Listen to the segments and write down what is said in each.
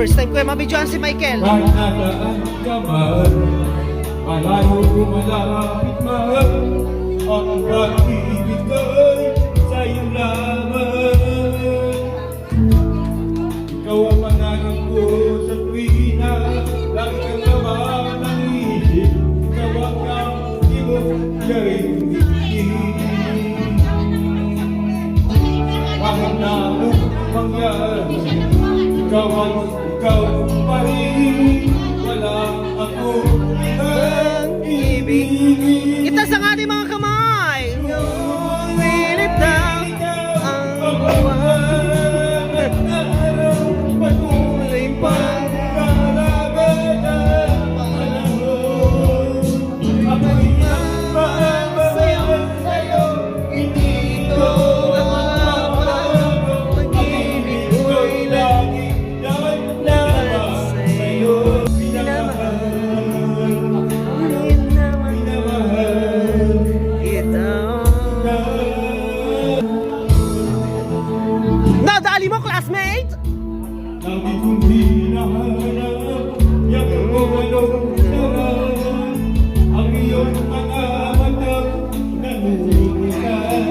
First time ko yung mabidyoan si Michael. Kahit nasaan ka man, malayo malapit man, ang pag-ibig ko'y sa'yo lamang. Ikaw ang pangarap ko sa tuwina, lagi kang naman ang isip, ikaw ang kampi mo, siya'y kahit na anong mangyari, ikaw pa rin, wala akong ibigin. Itaas ang ating mga kamay. Pilit lang ang buwan at araw, patuloy pang kalagayan, panahon. Ako'y nagmamahal sa'yo, hindi ito ang magbabago. Pag-ibig ko'y lagi dapat sa'yo. Nadali mo, classmate? Lagi kong hinahanap, yang walang sarang, ang iyong mga matang nanungusan.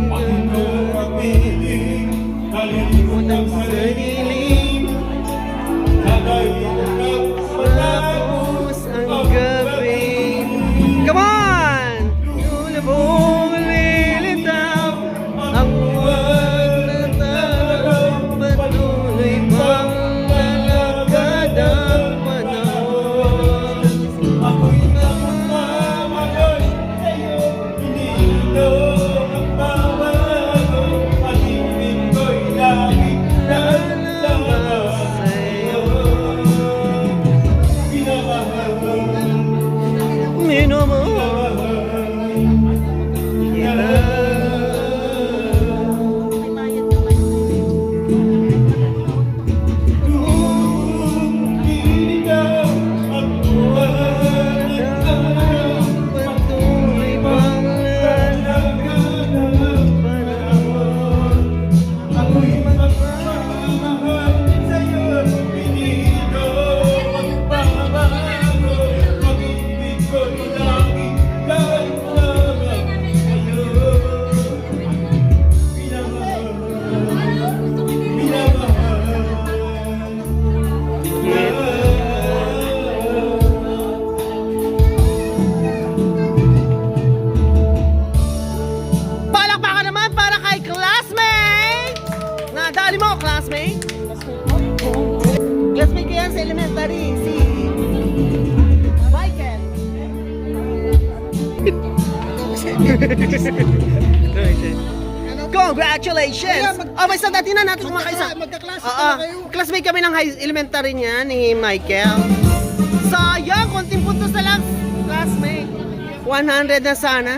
Bakit ko kapiling, kalimut ang sarili, nagayunap Matapos ang gabi. Come on! Lulubong lilitaw ang buwan na tao, patuloy pang lalakad ang panahon. ako'y nagmamahal sa'yo, hindi ito ang babago. Pag-ibig ko'y lagi lalabas sa'yo. Pinamahal mo, Minamahal patuloy pang lalakad ang panahon. ako'y magmamahal sa'yo, hindi ito magbabago. Pag-ibig ko'y lagi lalabas sa'yo. Pinamahal, Palakpakan naman para kay classmate! Nadali mo, classmate? Classmate ko yan sa elementary, si Michael. Congratulations! Oh, may sandati na natin kumakaisa. Magkaklase Oo, pala kayo. classmate kami ng high elementary niya ni Michael. Sayang, konting puntos na lang, classmate. 100 na sana.